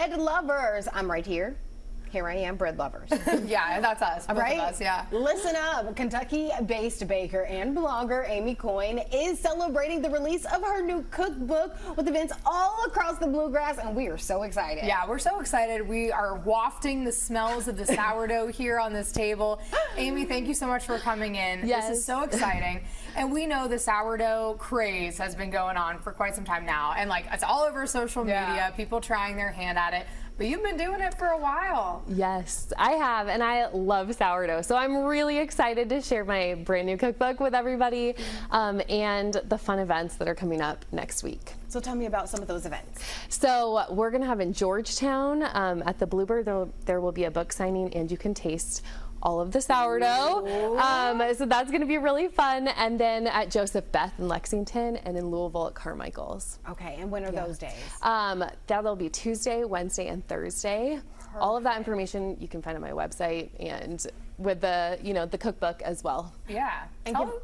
Bread lovers, I'm right here. Here I am, bread lovers. Yeah, that's us. Both Right? of us, yeah. Listen up. Kentucky-based baker and blogger Amy Coyne is celebrating the release of her new cookbook with events all across the Bluegrass, and we are so excited. Yeah, we're so excited. We are wafting the smells of the sourdough here on this table. Amy, thank you so much for coming in. Yes. This is so exciting. And we know the sourdough craze has been going on for quite some time now. And like, it's all over social media, people trying their hand at it. But you've been doing it for a while. Yes, I have, and I love sourdough. So I'm really excited to share my brand new cookbook with everybody and the fun events that are coming up next week. So tell me about some of those events. So we're going to have in Georgetown at the Bluebird, there will be a book signing and you can taste all of the sourdough. So that's going to be really fun. And then at Joseph Beth in Lexington and in Louisville at Carmichael's. Okay, and when are those days? That'll be Tuesday, Wednesday, and Thursday. Perfect. All of that information you can find on my website and with the, the cookbook as well. Yeah. And go.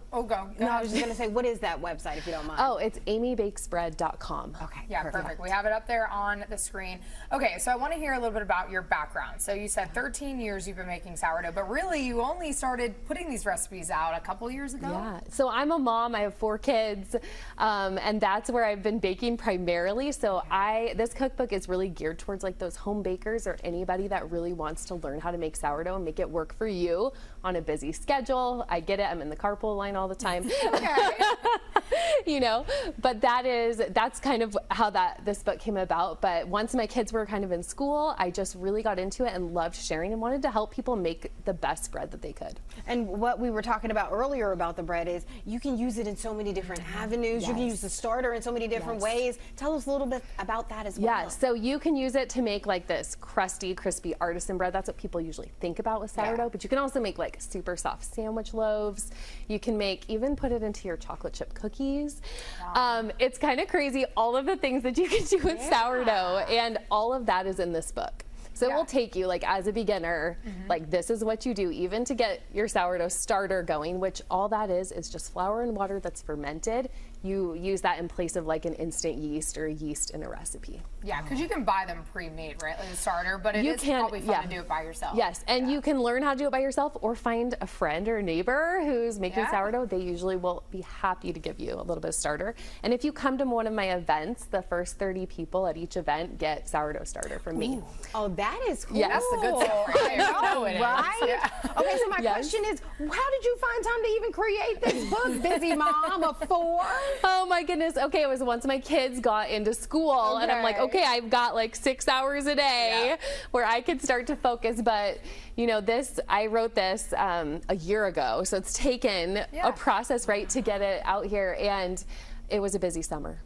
No, I was just going to say, what is that website if you don't mind? Oh, it's amybakesbread.com. Okay. Yeah, perfect. We have it up there on the screen. Okay, so I want to hear a little bit about your background. So you said 13 years you've been making sourdough, but really you only started putting these recipes out a couple years ago? Yeah, so I'm a mom, I have 4 kids, and that's where I've been baking primarily. So this cookbook is really geared towards like those home bakers or anybody that really wants to learn how to make sourdough and make it work for you on a busy schedule. I get it, I'm in the carpool line all the time. But that's kind of how this book came about. But once my kids were kind of in school, I just really got into it and loved sharing and wanted to help people make the best bread that they could. And what we were talking about earlier about the bread is you can use it in so many different avenues. Yes. You can use the starter in so many different ways. Tell us a little bit about that as well. Yeah, so you can use it to make like this crusty, crispy artisan bread. That's what people usually think about with sourdough, but you can also make like super soft sandwich loaves. You can even put it into your chocolate chip cookies. Wow. It's kind of crazy, all of the things that you can do with sourdough, and all of that is in this book. So it will take you, like as a beginner, like this is what you do, even to get your sourdough starter going, which all that is just flour and water that's fermented. You use that in place of like an instant yeast or a yeast in a recipe. Yeah, because you can buy them pre-made, right, like a starter, but it's probably fun to do it by yourself. Yes, and you can learn how to do it by yourself or find a friend or a neighbor who's making sourdough. They usually will be happy to give you a little bit of starter. And if you come to one of my events, the first 30 people at each event get sourdough starter from me. Oh, that is cool. Yes. That's the good stuff right there. Oh, It is. right? Yeah. Okay, so my question is, how did you find time to even create this book, busy mom of 4? Oh my goodness. Okay, it was once my kids got into school and I'm like, okay, I've got like 6 hours a day where I could start to focus. But I wrote this a year ago, so it's taken a process, right, to get it out here, and it was a busy summer.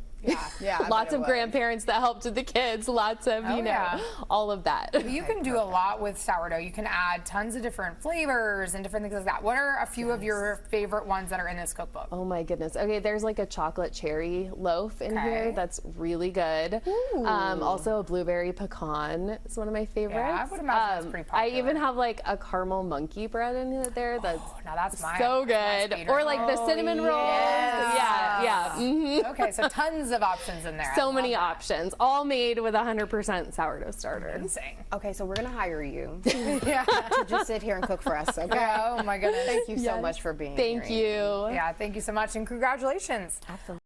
Yeah. Lots of grandparents that helped with the kids, lots of, all of that. You can do a lot with sourdough. You can add tons of different flavors and different things like that. What are a few of your favorite ones that are in this cookbook? Oh my goodness. Okay, there's like a chocolate cherry loaf in here that's really good. Also a blueberry pecan is one of my favorites. Yeah, I would imagine that's pretty popular. I even have like a caramel monkey bread in there that's now that's so good. Or like the cinnamon rolls. Yeah. Okay, so tons of options in there. So many options, all made with 100% sourdough starter. Amazing. Okay, so we're going to hire you to just sit here and cook for us, okay? Oh my goodness. Thank you so much for being here. Thank you. Yeah, thank you so much and congratulations. Absolutely.